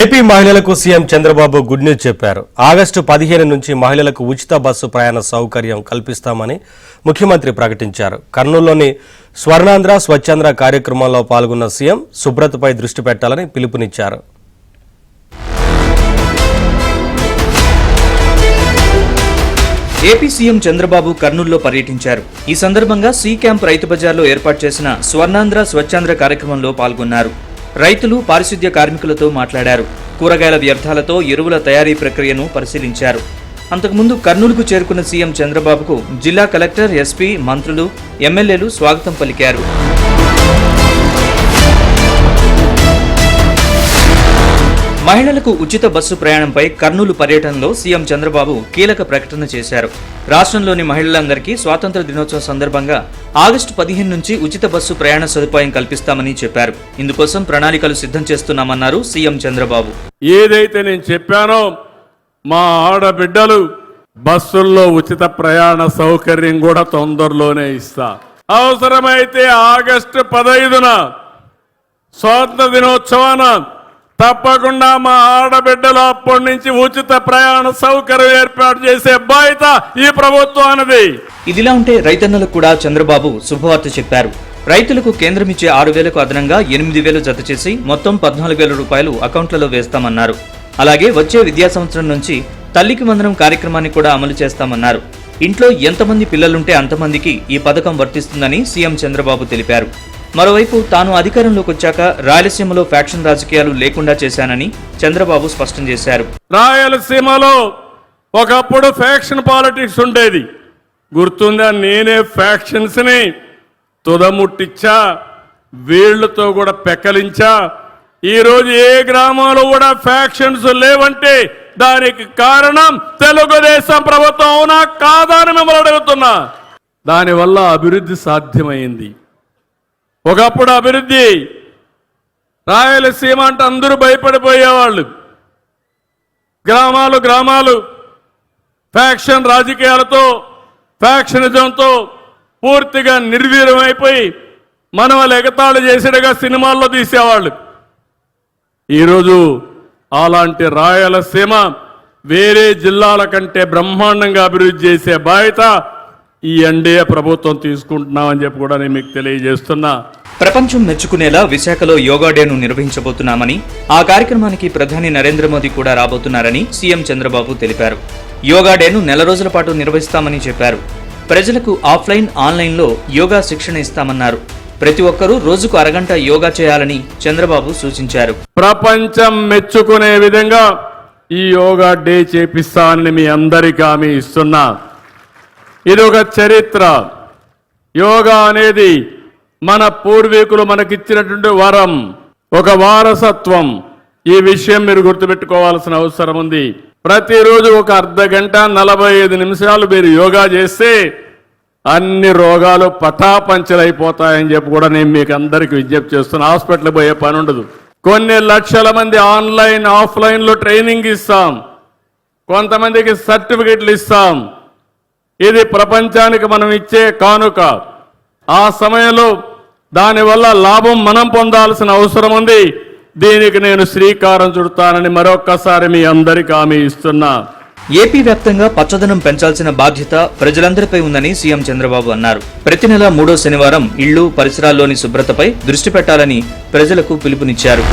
AP మహిళలకు CM Chandrababu good news చెప్పారు. August 15 నుంచి మహిళలకు ఉచిత బస్సు ప్రయాణ సౌకర్యం కల్పిస్తామని ముఖ్యమంత్రి ప్రకటించారు. కర్నూలులోని స్వర్ణాంధ్ర స్వచ్ఛాంధ్ర కార్యక్రమంలో పాల్గొన్న సీఎం శుభ్రతపై దృష్టి పెట్టాలని పిలుపునిచ్చారు. ఏపీ సీఎం చంద్రబాబు కర్నూలులో పర్యటించారు. ఈ సందర్భంగా సి క్యాంప్ రైతు బజార్లో ఏర్పాటు చేసిన స్వర్ణాంధ్ర స్వచ్ఛాంధ్ర కార్యక్రమంలో పాల్గొన్నారు. రైతులు, పారిశుద్ధ్య కార్మికులతో మాట్లాడారు. కూరగాయల వ్యర్థాలతో ఎరువుల తయారీ ప్రక్రియను పరిశీలించారు. అంతకుముందు కర్నూలుకు చేరుకున్న సీఎం చంద్రబాబుకు జిల్లా కలెక్టర్, ఎస్పీ, మంత్రులు, ఎమ్మెల్యేలు స్వాగతం పలికారు. మహిళలకు ఉచిత బస్సు ప్రయాణంపై కర్నూలు పర్యటనలో సీఎం చంద్రబాబు కీలక ప్రకటన చేశారు. రాష్ట్రంలోని మహిళలందరికీ స్వాతంత్ర దినోత్సవం సందర్భంగా ఆగస్టు 15 నుంచి ఉచిత బస్సు ప్రయాణ సదుపాయం కల్పిస్తామని చెప్పారు. ఇందుకోసం ప్రణాళికలు సిద్ధం చేస్తున్నామన్నారు సీఎం చంద్రబాబు. ఏదైతే నేను చెప్పానో మా ఆడబిడ్డలు బస్సుల్లో ఉచిత ప్రయాణ సౌకర్యం కూడా తొందరలోనే ఇస్తా. అవసరమైతే ఆగస్టు 15న స్వాతంత్ర దినోత్సవాన తప్పకుండా మా ఆడబిడ్డలు అప్పటి నుంచి ఉచిత ప్రయాణ సౌకర్యం ఏర్పాటు చేసే బాధ్యత ఈ ప్రభుత్వానిది. ఇదిలా ఉంటే రైతన్నలకు కూడా చంద్రబాబు శుభవార్త చెప్పారు. రైతులకు కేంద్రం ఇచ్చే 6,000కు అదనంగా 8,000 జత చేసి మొత్తం 14,000 రూపాయలు అకౌంట్లలో వేస్తామన్నారు. అలాగే వచ్చే విద్యా సంవత్సరం నుంచి తల్లికి వందనం కార్యక్రమాన్ని కూడా అమలు చేస్తామన్నారు. ఇంట్లో ఎంతమంది పిల్లలుంటే అంతమందికి ఈ పథకం వర్తిస్తుందని సీఎం చంద్రబాబు తెలిపారు. మరోవైపు తాను అధికారంలోకి వచ్చాక రాయలసీమలో ఫ్యాక్షన్ రాజకీయాలు లేకుండా చేశానని చంద్రబాబు స్పష్టం చేశారు. రాయలసీమలో ఒకప్పుడు ఫ్యాక్షన్ పాలిటిక్స్ ఉండేది, గుర్తుందా? నేనే ఫ్యాక్షన్స్ ని తుదముట్టించా, వీళ్లతో కూడా పెక్కలించా. ఈరోజు ఏ గ్రామంలో కూడా ఫ్యాక్షన్స్ లేవంటే దానికి కారణం తెలుగుదేశం ప్రభుత్వం. అవునా కాదా అని మిమ్మల్ని అడుగుతున్నా. దానివల్ల అభివృద్ధి సాధ్యమైంది. ఒకప్పుడు అభివృద్ధి రాయలసీమ అంటే అందరూ భయపడిపోయేవాళ్ళు. గ్రామాలు ఫ్యాక్షన్ రాజకీయాలతో, ఫ్యాక్షనిజంతో పూర్తిగా నిర్వీర్యమైపోయి మన వాళ్ళు ఎగతాళి చేసేట్టుగా సినిమాల్లో తీసేవాళ్ళు. ఈరోజు అలాంటి రాయలసీమ వేరే జిల్లాల కంటే బ్రహ్మాండంగా అభివృద్ధి చేసే బాధ్యత ఈ ఎన్డీఏ ప్రభుత్వం తీసుకుంటున్నామని చెప్పి కూడా నేను మీకు తెలియజేస్తున్నా. ప్రపంచం మెచ్చుకునేలా విశాఖలో యోగా డేను నిర్వహించబోతున్నామని, ఆ కార్యక్రమానికి ప్రధాని నరేంద్ర మోదీ కూడా రాబోతున్నారని సీఎం చంద్రబాబు తెలిపారు. యోగా డేను 4 రోజుల పాటు నిర్వహిస్తామని చెప్పారు. ప్రజలకు ఆఫ్లైన్, ఆన్లైన్లో యోగా శిక్షణ ఇస్తామన్నారు. ప్రతి ఒక్కరూ రోజుకు అరగంట యోగా చేయాలని చంద్రబాబు సూచించారు. ప్రపంచం మెచ్చుకునే విధంగా ఈ యోగా డే చేపిస్తానని మీ అందరికీ హామీ ఇస్తున్నా. ఇది ఒక చరిత్ర. యోగా అనేది మన పూర్వీకులు మనకిచ్చినటువంటి వరం, ఒక వారసత్వం. ఈ విషయం మీరు గుర్తుపెట్టుకోవాల్సిన అవసరం ఉంది. ప్రతిరోజు ఒక అర్ధ గంట 45 నిమిషాలు మీరు యోగా చేస్తే అన్ని రోగాలు పటాపంచలైపోతాయని చెప్పి కూడా నేను మీకు అందరికీ విజ్ఞప్తి చేస్తున్నా. హాస్పిటల్ పోయే పని ఉండదు. కొన్ని లక్షల మంది ఆన్లైన్, ఆఫ్లైన్లో ట్రైనింగ్ ఇస్తాం, కొంతమందికి సర్టిఫికెట్లు ఇస్తాం. ఇది ప్రపంచానికి మనం ఇచ్చే కానుక. ఆ సమయంలో దానివల్ల లాభం మనం పొందాల్సిన అవసరం ఉంది. దీనికి నేను శ్రీకారం చుడతానని మరొక్కసారి మీ అందరికీ హామీ ఇస్తున్నా. ఏపీ వ్యాప్తంగా పచ్చదనం పెంచాల్సిన బాధ్యత ప్రజలందరిపై ఉందని సీఎం చంద్రబాబు అన్నారు. ప్రతి నెల 3వ శనివారం ఇళ్లు, పరిసరాల్లోని శుభ్రతపై దృష్టి పెట్టాలని ప్రజలకు పిలుపునిచ్చారు.